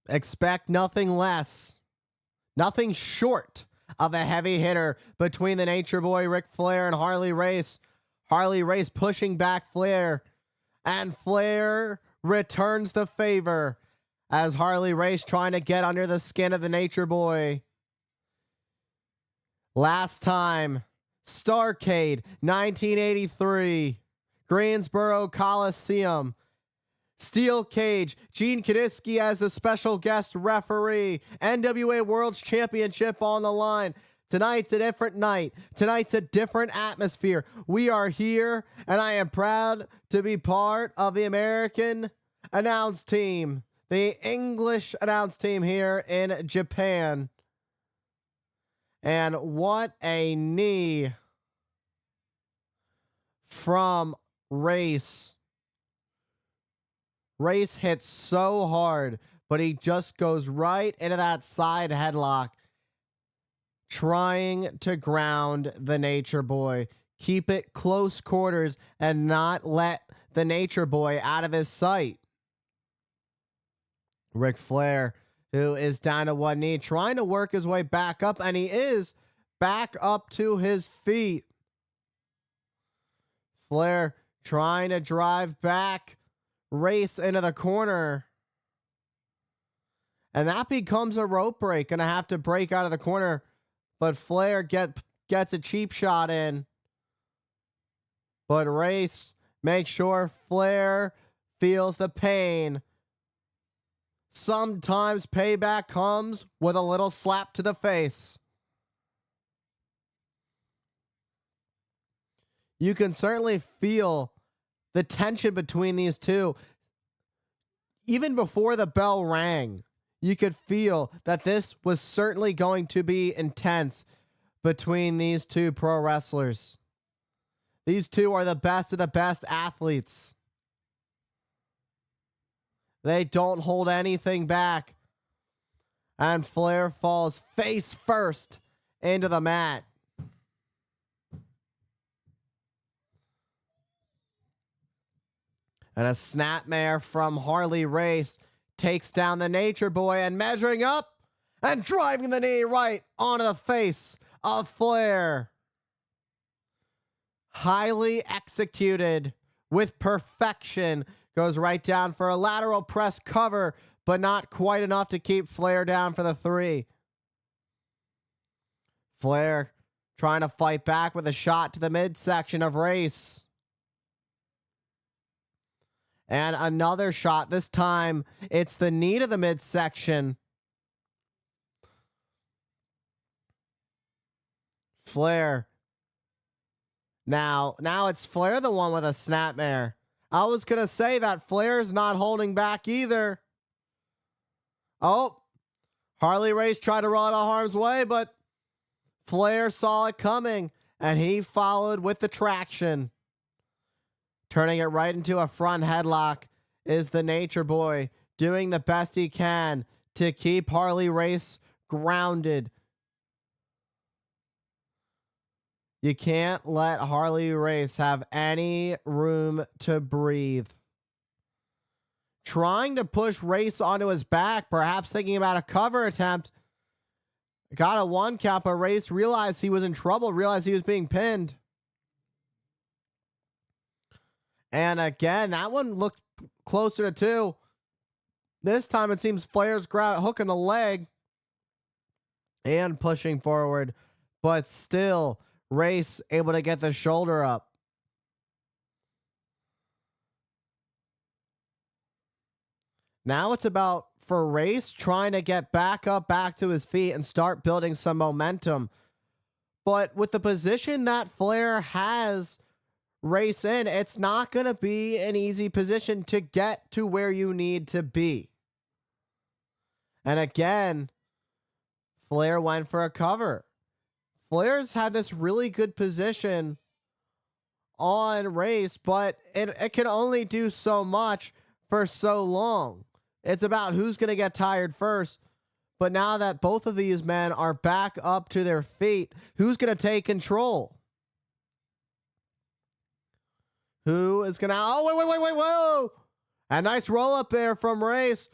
Expect nothing less, nothing short of a heavy hitter between the Nature Boy Ric Flair and Harley Race. Harley Race pushing back Flair, and Flair returns the favor as Harley Race trying to get under the skin of the Nature Boy. Last time, Starrcade, 1983, Greensboro Coliseum. Steel cage, Gene Kiniski as the special guest referee. NWA World Championship on the line. Tonight's a different night. Tonight's a different atmosphere. We are here, and I am proud to be part of the American announce team, the English announce team here in Japan. And what a knee from Race. Race hits so hard, but he just goes right into that side headlock, trying to ground the Nature Boy. Keep it close quarters and not let the Nature Boy out of his sight. Ric Flair, who is down to one knee, trying to work his way back up, and he is back up to his feet. Flair trying to drive back Race into the corner. And that becomes a rope break. Gonna have to break out of the corner. But Flair gets a cheap shot in. But Race makes sure Flair feels the pain. Sometimes payback comes with a little slap to the face. You can certainly feel the tension between these two. Even before the bell rang, you could feel that this was certainly going to be intense between these two pro wrestlers. These two are the best of the best athletes. They don't hold anything back. And Flair falls face first into the mat. And a snapmare from Harley Race takes down the Nature Boy, and measuring up and driving the knee right onto the face of Flair. Highly executed with perfection. Goes right down for a lateral press cover, but not quite enough to keep Flair down for the 3. Flair trying to fight back with a shot to the midsection of Race. And another shot. This time, it's the knee to the midsection. Flair. Now it's Flair the one with a snapmare. I was going to say that Flair's not holding back either. Oh, Harley Race tried to roll out of harm's way, but Flair saw it coming, and he followed with the traction. Turning it right into a front headlock is the Nature Boy, doing the best he can to keep Harley Race grounded. You can't let Harley Race have any room to breathe. Trying to push Race onto his back, perhaps thinking about a cover attempt. Got a 1 count, but Race realized he was in trouble, realized he was being pinned. And again, that one looked closer to 2. This time it seems Flair's hooking the leg and pushing forward, but still Race able to get the shoulder up. Now it's about for Race trying to get back up, back to his feet and start building some momentum. But with the position that Flair has Race in, it's not going to be an easy position to get to where you need to be. And again, Flair went for a cover. Flair's had this really good position on Race, but it can only do so much for so long. It's about who's going to get tired first. But now that both of these men are back up to their feet, who's going to take control? Who is going to... Oh, wait, whoa. A nice roll up there from Race.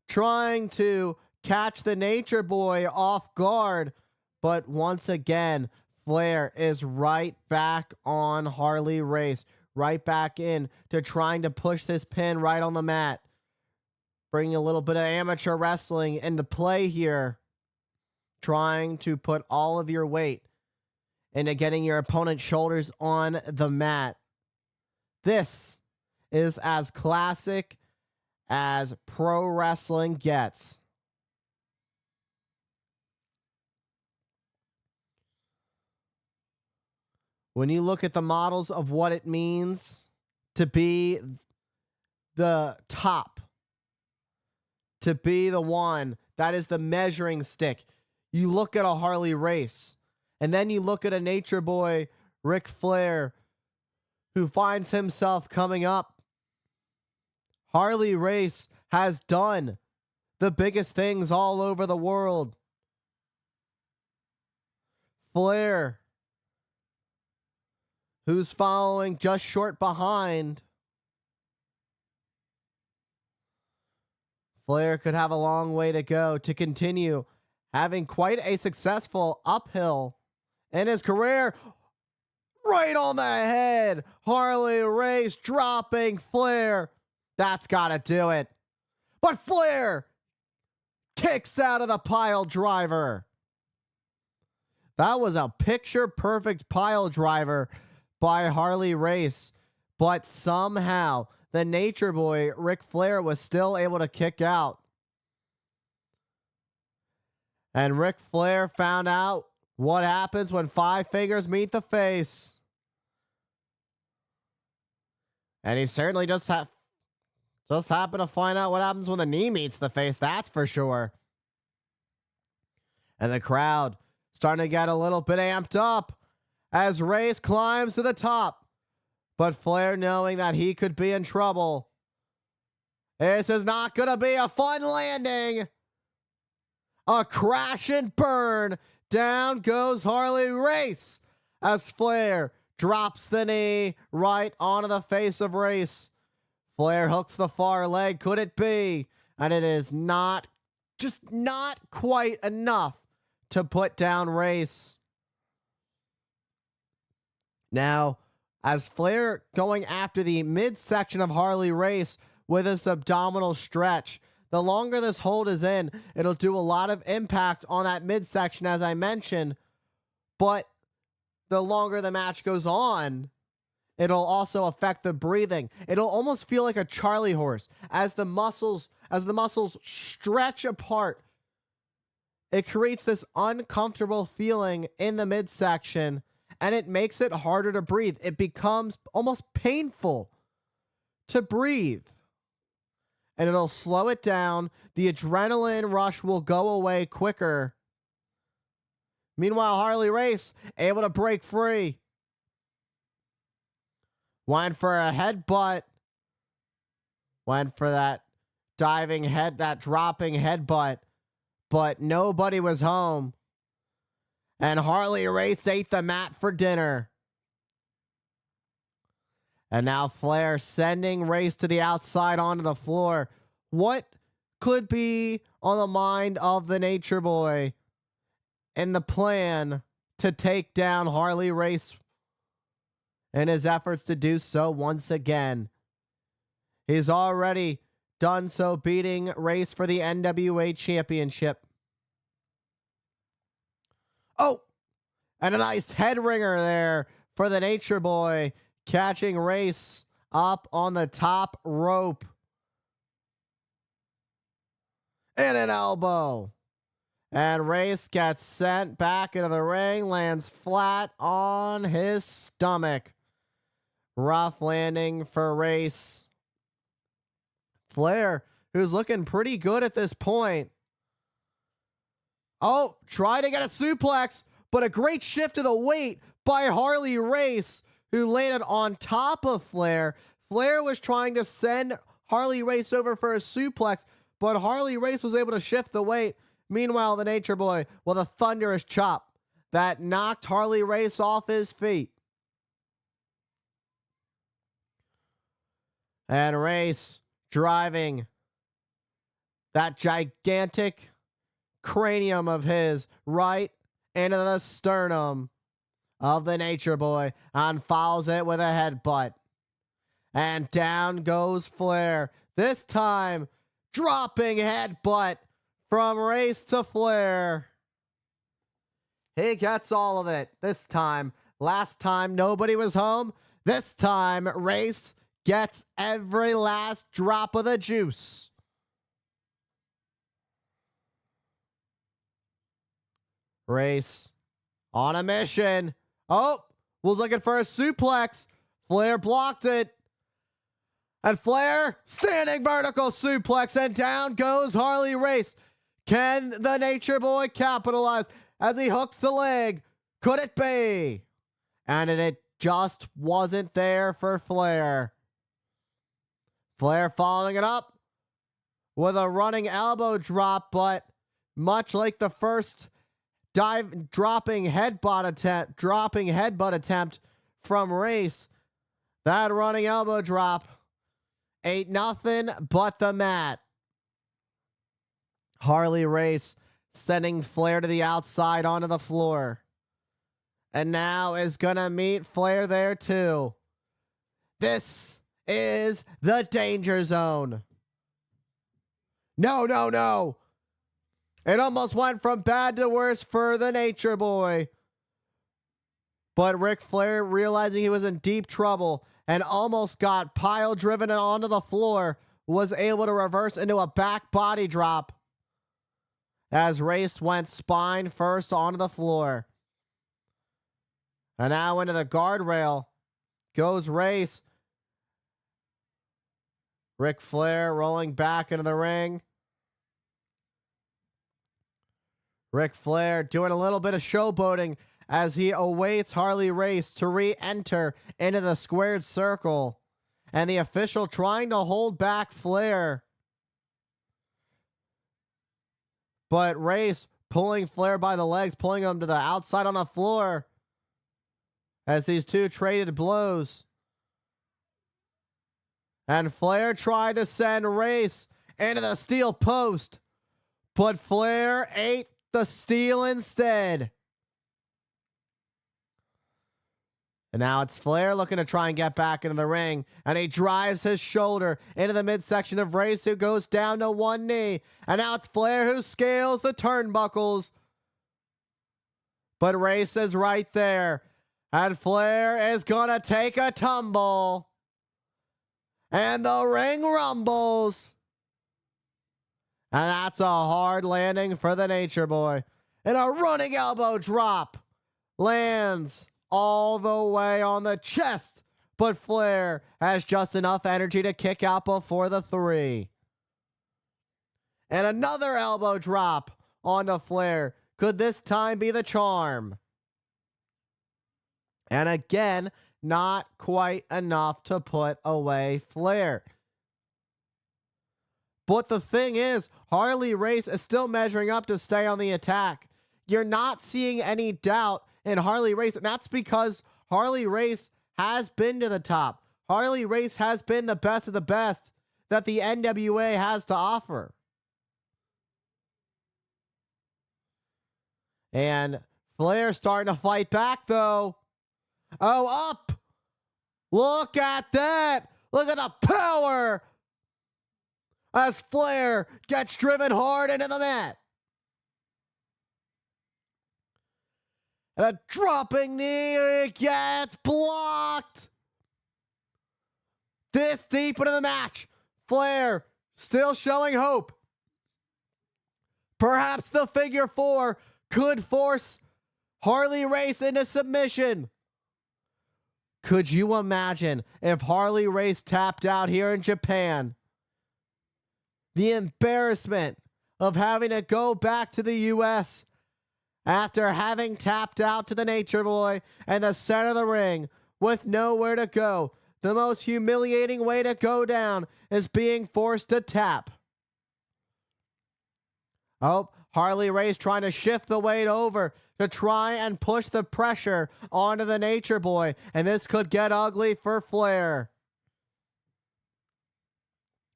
trying to catch the Nature Boy off guard. But once again, Flair is right back on Harley Race, right back in to trying to push this pin right on the mat. Bringing a little bit of amateur wrestling into play here. Trying to put all of your weight into getting your opponent's shoulders on the mat. This is as classic as pro wrestling gets. When you look at the models of what it means to be the top, to be the one that is the measuring stick, you look at a Harley Race, and then you look at a Nature Boy, Ric Flair, who finds himself coming up. Harley Race has done the biggest things all over the world. Flair, who's following just short behind. Flair could have a long way to go to continue having quite a successful uphill in his career. Right on the head. Harley Race dropping Flair. That's got to do it. But Flair kicks out of the pile driver. That was a picture-perfect pile driver by Harley Race. But somehow the Nature Boy, Ric Flair, was still able to kick out. And Ric Flair found out what happens when five fingers meet the face. And he certainly just happened to find out what happens when the knee meets the face, that's for sure. And the crowd starting to get a little bit amped up as Race climbs to the top. But Flair, knowing that he could be in trouble, this is not going to be a fun landing. A crash and burn. Down goes Harley Race as Flair drops the knee right onto the face of Race. Flair hooks the far leg. Could it be? And it is not, just not quite enough to put down Race. Now, as Flair going after the midsection of Harley Race with this abdominal stretch, the longer this hold is in, it'll do a lot of impact on that midsection, as I mentioned. But the longer the match goes on, it'll also affect the breathing. It'll almost feel like a Charlie horse as the muscles stretch apart. It creates this uncomfortable feeling in the midsection, and it makes it harder to breathe. It becomes almost painful to breathe. And it'll slow it down. The adrenaline rush will go away quicker. Meanwhile, Harley Race able to break free. Went for a headbutt. Went for that diving head, that dropping headbutt. But nobody was home. And Harley Race ate the mat for dinner. And now Flair sending Race to the outside onto the floor. What could be on the mind of the Nature Boy in the plan to take down Harley Race in his efforts to do so once again? He's already done so, beating Race for the NWA Championship. Oh, and a nice head ringer there for the Nature Boy, catching Race up on the top rope. And an elbow. And Race gets sent back into the ring, lands flat on his stomach. Rough landing for Race. Flair, who's looking pretty good at this point. Oh, try to get a suplex, but a great shift of the weight by Harley Race, who landed on top of Flair. Flair was trying to send Harley Race over for a suplex, but Harley Race was able to shift the weight. Meanwhile, the Nature Boy with a thunderous chop that knocked Harley Race off his feet. And Race driving that gigantic cranium of his right into the sternum of the Nature Boy and follows it with a headbutt. And down goes Flair. This time, dropping headbutt from Race to Flair. He gets all of it this time. Last time, nobody was home. This time, Race gets every last drop of the juice. Race on a mission. Oh, was looking for a suplex. Flair blocked it. And Flair, standing vertical suplex, and down goes Harley Race. Can the Nature Boy capitalize as he hooks the leg? Could it be? And it just wasn't there for Flair. Flair following it up with a running elbow drop, but much like the first dropping headbutt attempt from Race, that running elbow drop ain't nothing but the mat. Harley Race sending Flair to the outside onto the floor. And now is gonna meet Flair there too. This is the danger zone. No, no, no. It almost went from bad to worse for the Nature Boy. But Ric Flair, realizing he was in deep trouble and almost got pile driven onto the floor, was able to reverse into a back body drop as Race went spine first onto the floor. And now into the guardrail goes Race. Ric Flair rolling back into the ring. Ric Flair doing a little bit of showboating as he awaits Harley Race to re-enter into the squared circle. And the official trying to hold back Flair. But Race pulling Flair by the legs, pulling him to the outside on the floor as these two traded blows. And Flair tried to send Race into the steel post, but Flair ate the steel instead. And now it's Flair looking to try and get back into the ring. And he drives his shoulder into the midsection of Race, who goes down to one knee. And now it's Flair who scales the turnbuckles. But Race is right there. And Flair is going to take a tumble. And the ring rumbles. And that's a hard landing for the Nature Boy. And a running elbow drop lands all the way on the chest, but Flair has just enough energy to kick out before the 3. And another elbow drop onto Flair. Could this time be the charm? And again, not quite enough to put away Flair. But the thing is, Harley Race is still measuring up to stay on the attack. You're not seeing any doubt in Harley Race, and that's because Harley Race has been to the top. Harley Race has been the best of the best that the NWA has to offer. And Flair starting to fight back, though. Oh, up! Look at that! Look at the power! As Flair gets driven hard into the mat. And a dropping knee gets blocked. This deep into the match, Flair still showing hope. Perhaps the figure 4 could force Harley Race into submission. Could you imagine if Harley Race tapped out here in Japan? The embarrassment of having to go back to the U.S. after having tapped out to the Nature Boy in the center of the ring with nowhere to go. The most humiliating way to go down is being forced to tap. Oh, Harley Race trying to shift the weight over to try and push the pressure onto the Nature Boy. And this could get ugly for Flair.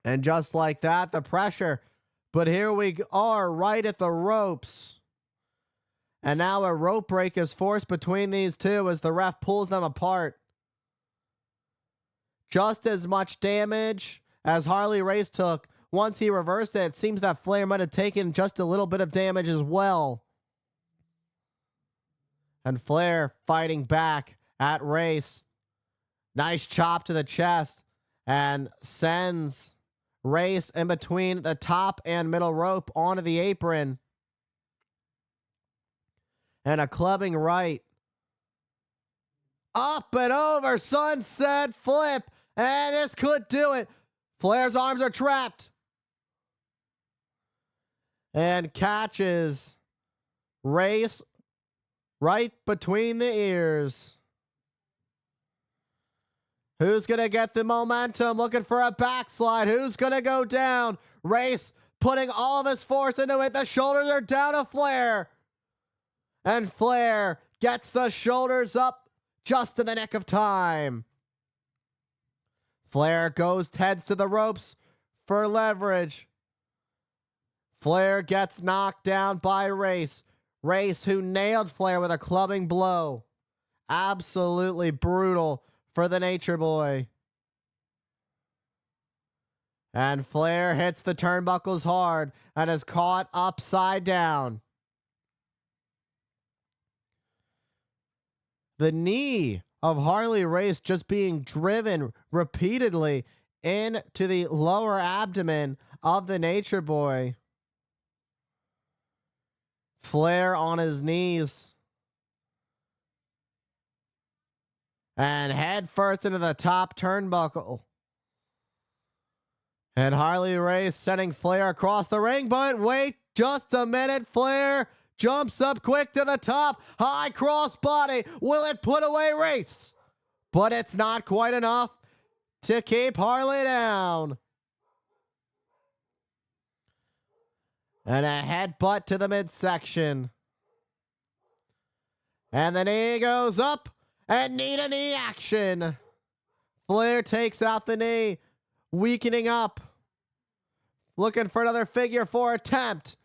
And just like that, the pressure But here we are right at the ropes. And now a rope break is forced between these two as the ref pulls them apart. Just as much damage as Harley Race took. Once he reversed it, it seems that Flair might have taken just a little bit of damage as well. And Flair fighting back at Race. Nice chop to the chest and sends Race in between the top and middle rope onto the apron. And a clubbing right. Up and over, sunset flip. And this could do it. Flair's arms are trapped. And catches Race right between the ears. Who's going to get the momentum? Looking for a backslide. Who's going to go down? Race putting all of his force into it. The shoulders are down to Flair. And Flair gets the shoulders up just in the nick of time. Flair heads to the ropes for leverage. Flair gets knocked down by Race. Race, who nailed Flair with a clubbing blow. Absolutely brutal for the Nature Boy. And Flair hits the turnbuckles hard and is caught upside down. The knee of Harley Race just being driven repeatedly into the lower abdomen of the Nature Boy. Flair on his knees. And head first into the top turnbuckle. And Harley Race sending Flair across the ring. But wait just a minute. Flair jumps up quick to the top. High cross body. Will it put away Race? But it's not quite enough to keep Harley down. And a headbutt to the midsection. And the knee goes up. And knee-to-knee action. Flair takes out the knee. Weakening up. Looking for another figure four attempt.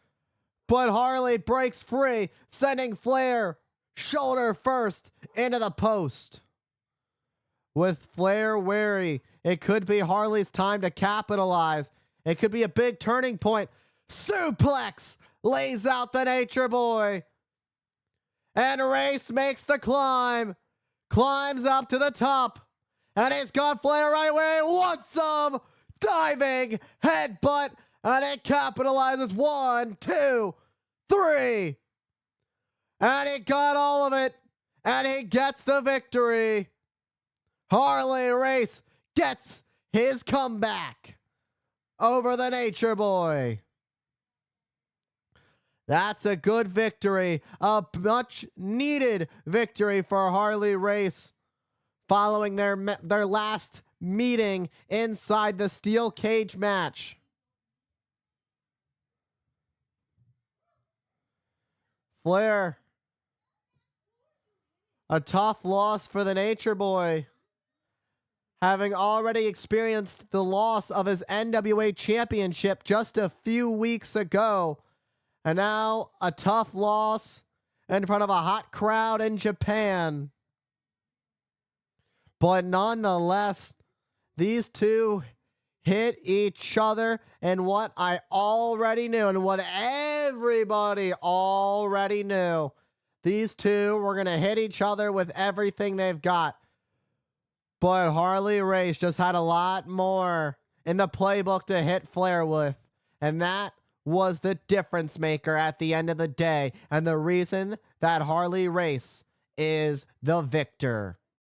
But Harley breaks free. Sending Flair shoulder first into the post. With Flair wary, it could be Harley's time to capitalize. It could be a big turning point. Suplex lays out the Nature Boy. And Race makes the climb. Climbs up to the top. And he's got Flair right where he wants him. Diving headbutt. And it capitalizes. 1, 2, 3. And he got all of it. And he gets the victory. Harley Race gets his comeback over the Nature Boy. That's a good victory. A much needed victory for Harley Race following their last meeting inside the steel cage match. Flair, a tough loss for the Nature Boy, having already experienced the loss of his NWA championship just a few weeks ago. And now a tough loss in front of a hot crowd in Japan. But nonetheless, these two hit each other in what I already knew and what everybody already knew. These two were going to hit each other with everything they've got. But Harley Race just had a lot more in the playbook to hit Flair with. And that was the difference maker at the end of the day. And the reason that Harley Race is the victor.